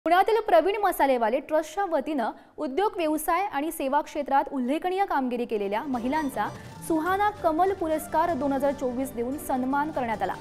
पुण्यातील प्रवीण मसालेवाले ट्रस्टच्या वतीनं उद्योग व्यवसाय आणि सेवा क्षेत्रात उल्लेखनीय कामगिरी केलेल्या महिलांचा सुहाना कमल पुरस्कार 2024 देऊन सन्मान करण्यात आला।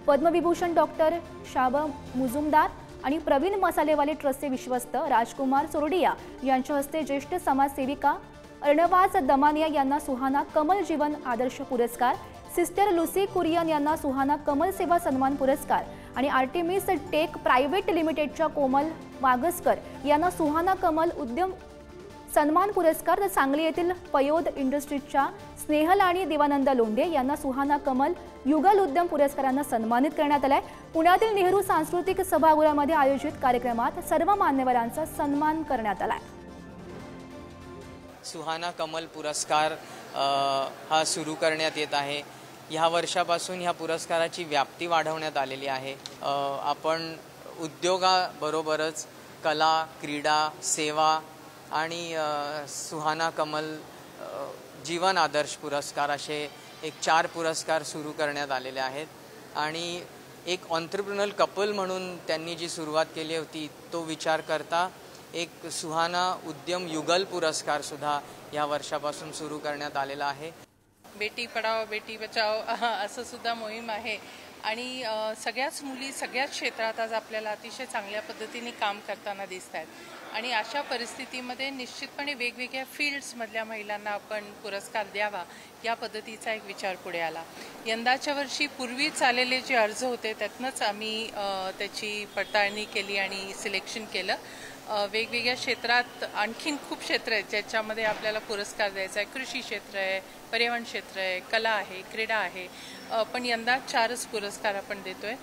पद्मविभूषण डॉक्टर शाबा मुजुमदार आणि प्रवीण मसालेवाले ट्रस्टचे विश्वस्त राजकुमार चोरडिया यांच्या हस्ते ज्येष्ठ समाजसेविका अर्णवाज दमानिया यांना सुहाना कमल जीवन आदर्श पुरस्कार, सिस्टर लुसी कुरियन यांना सुहाना कमल सेवा सन्मान पुरस्कार आणि आर्टेमिस टेक प्रायव्हेट लिमिटेडच्या कोमल वागसकर यांना सुहाना कमल उद्यम सन्मान पुरस्कार, तर सांगली येथील पयोद इंडस्ट्रीजच्या स्नेहल आणि देवानंद लोंढे यांना सुहाना कमल युगल उद्यम पुरस्कारांना सन्मानित करण्यात आले। पुण्यातील नेहरू सांस्कृतिक सभागृहामध्ये आयोजित कार्यक्रमात सर्व मान्यवरांचा सन्मान करण्यात आला। सुहाना कमल पुरस्कार हा सुरू करण्यात येत आहे। ह्या वर्षापासून ह्या पुरस्काराची व्याप्ती वाढवण्यात आलेली आहे। आपण उद्योगाबरोबरच कला, क्रीडा, सेवा आणि सुहाना कमल जीवन आदर्श पुरस्कार असे एक 4 पुरस्कार सुरू करण्यात आलेले आहेत आणि एक एंटरप्रेन्योरल कपल म्हणून त्यांनी जी सुरुवात केली होती तो विचार करता एक सुहाना उद्यम युगल पुरस्कार सुद्धा या वर्षापासून सुरू करण्यात आलेला आहे। बेटी पढाओ बेटी बचाओ असं सुद्धा मोहीम आहे आणि सगळ्याच मुली सगळ्याच क्षेत्रात आज आपल्याला अतिशय चांगल्या पद्धतीने काम करताना दिसत आहेत आणि अशा परिस्थितीमध्ये निश्चितपणे वेगवेगळ्या फील्ड्समधल्या महिलांना आपण पुरस्कार द्यावा या पद्धतीचा एक विचार पुढे आला। यंदाच्या वर्षी पूर्वी चाललेले जे अर्ज होते त्यातनंच आम्ही त्याची पडताळणी केली आणि सिलेक्शन केलं। वेगवेगळ्या क्षेत्रात आणखीन खूप क्षेत्र आहेत ज्याच्यामध्ये आपल्याला पुरस्कार द्यायचा आहे। कृषी क्षेत्र आहे, पर्यावरण क्षेत्र आहे, कला आहे, क्रीडा आहे, पण यंदा 4च पुरस्कार आपण देतोय।